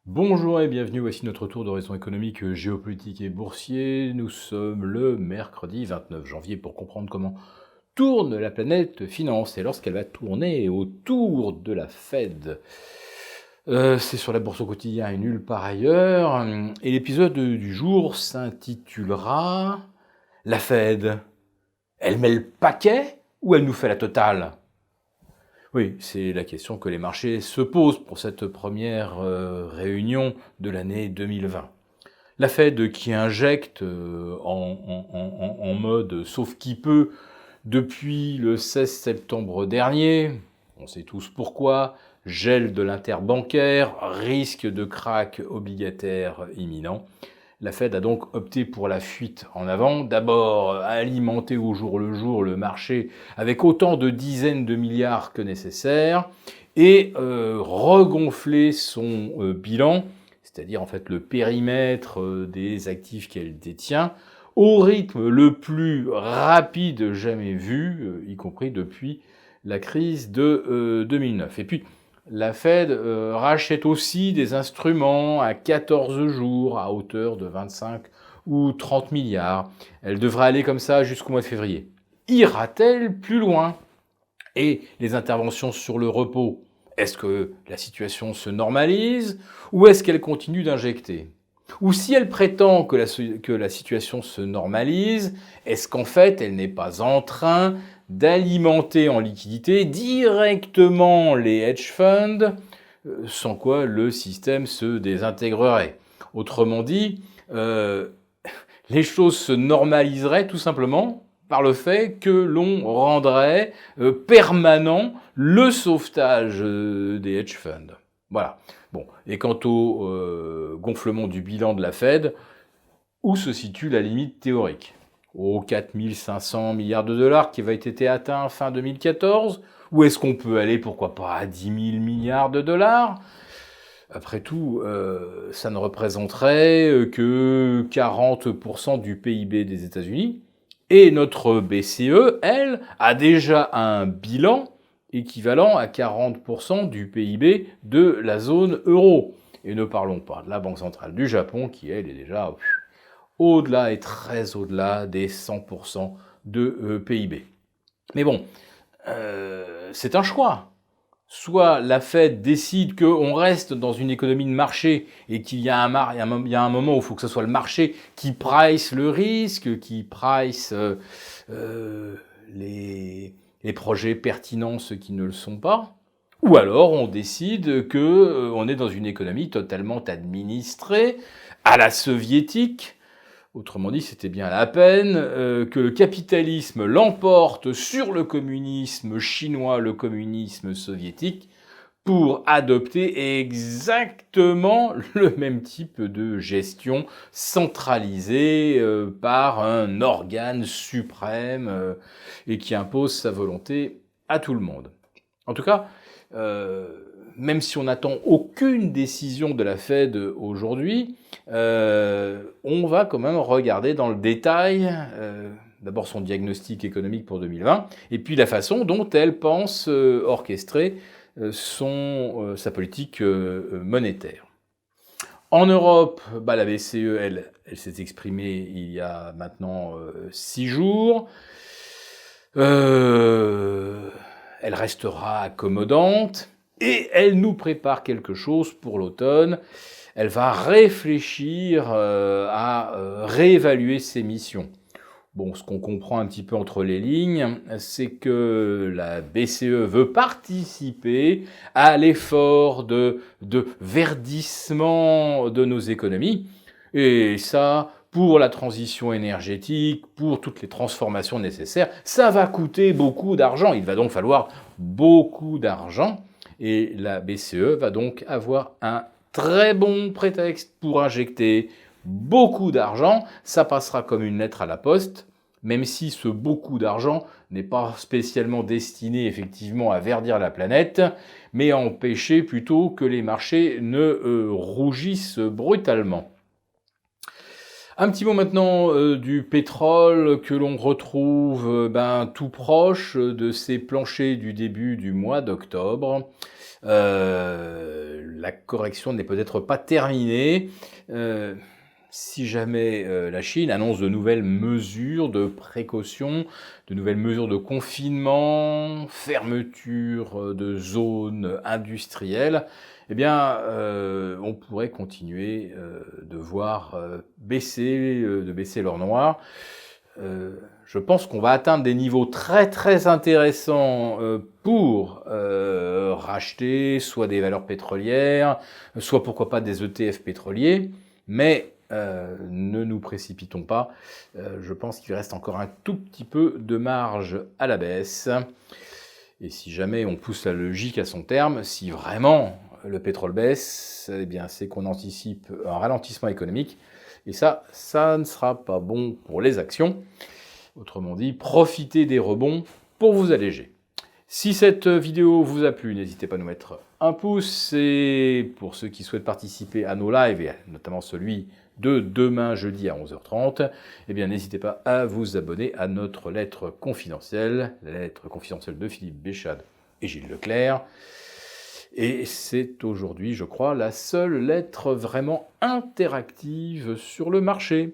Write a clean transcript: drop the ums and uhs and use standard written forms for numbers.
Bonjour et bienvenue, voici notre tour d'horizon économique, géopolitique et boursier. Nous sommes le mercredi 29 janvier pour comprendre comment tourne la planète finance et lorsqu'elle va tourner autour de la Fed. C'est sur la bourse au quotidien et nulle part ailleurs. Et l'épisode du jour s'intitulera La Fed, elle met le paquet ou elle nous fait la totale? Oui, c'est la question que les marchés se posent pour cette première réunion de l'année 2020. La Fed qui injecte en mode sauf qui peut depuis le 16 septembre dernier, on sait tous pourquoi, gel de l'interbancaire, risque de krach obligataire imminent. La Fed a donc opté pour la fuite en avant, d'abord alimenter au jour le jour le marché avec autant de dizaines de milliards que nécessaire, et regonfler son bilan, c'est-à-dire en fait le périmètre des actifs qu'elle détient, au rythme le plus rapide jamais vu, y compris depuis la crise de 2009. Et puis, la Fed rachète aussi des instruments à 14 jours à hauteur de 25 ou 30 milliards. Elle devrait aller comme ça jusqu'au mois de février. Ira-t-elle plus loin? Et les interventions sur le repos, est-ce que la situation se normalise ou est-ce qu'elle continue d'injecter? Ou si elle prétend que la situation se normalise, est-ce qu'en fait elle n'est pas en train d'alimenter en liquidité directement les hedge funds, sans quoi le système se désintégrerait? Autrement dit, les choses se normaliseraient tout simplement par le fait que l'on rendrait permanent le sauvetage des hedge funds. Voilà. Bon. Et quant au gonflement du bilan de la Fed, où se situe la limite théorique? Aux 4500 milliards de dollars qui avait été atteint fin 2014? Ou est-ce qu'on peut aller, pourquoi pas, à 10 000 milliards de dollars? Après tout, ça ne représenterait que 40% du PIB des États-Unis. Et notre BCE, elle, a déjà un bilan équivalent à 40% du PIB de la zone euro. Et ne parlons pas de la Banque centrale du Japon, qui, elle, est déjà au-delà et très au-delà des 100% de PIB. Mais bon, c'est un choix. Soit la Fed décide qu'on reste dans une économie de marché et qu'il y a un moment où il faut que ce soit le marché qui price le risque, qui price les projets pertinents, ceux qui ne le sont pas. Ou alors on décide que on est dans une économie totalement administrée, à la soviétique. Autrement dit, c'était bien la peine que le capitalisme l'emporte sur le communisme chinois, le communisme soviétique, pour adopter exactement le même type de gestion centralisée par un organe suprême et qui impose sa volonté à tout le monde. En tout cas, même si on n'attend aucune décision de la Fed aujourd'hui, on va quand même regarder dans le détail d'abord son diagnostic économique pour 2020, et puis la façon dont elle pense orchestrer sa politique monétaire. En Europe, la BCE, elle s'est exprimée il y a maintenant 6 jours. Elle restera accommodante et elle nous prépare quelque chose pour l'automne. Elle va réfléchir à réévaluer ses missions. Bon, ce qu'on comprend un petit peu entre les lignes, c'est que la BCE veut participer à l'effort de verdissement de nos économies. Et ça, pour la transition énergétique, pour toutes les transformations nécessaires, ça va coûter beaucoup d'argent. Il va donc falloir beaucoup d'argent. Et la BCE va donc avoir un très bon prétexte pour injecter beaucoup d'argent. Ça passera comme une lettre à la poste, même si ce beaucoup d'argent n'est pas spécialement destiné effectivement à verdir la planète, mais à empêcher plutôt que les marchés ne rougissent brutalement. Un petit mot maintenant du pétrole que l'on retrouve tout proche de ces planchers du début du mois d'octobre. La correction n'est peut-être pas terminée. Si jamais la Chine annonce de nouvelles mesures de précaution, de nouvelles mesures de confinement, fermeture de zones industrielles, eh bien, on pourrait continuer de voir de baisser l'or noir. Je pense qu'on va atteindre des niveaux très très intéressants pour racheter soit des valeurs pétrolières, soit pourquoi pas des ETF pétroliers, mais ne nous précipitons pas. Je pense qu'il reste encore un tout petit peu de marge à la baisse. Et si jamais on pousse la logique à son terme, si vraiment le pétrole baisse, eh bien c'est qu'on anticipe un ralentissement économique. Et ça ne sera pas bon pour les actions. Autrement dit, profitez des rebonds pour vous alléger. Si cette vidéo vous a plu, n'hésitez pas à nous mettre un pouce. Et pour ceux qui souhaitent participer à nos lives, et notamment celui de demain jeudi à 11h30, eh bien n'hésitez pas à vous abonner à notre lettre confidentielle, la lettre confidentielle de Philippe Béchade et Gilles Leclerc. Et c'est aujourd'hui, je crois, la seule lettre vraiment interactive sur le marché.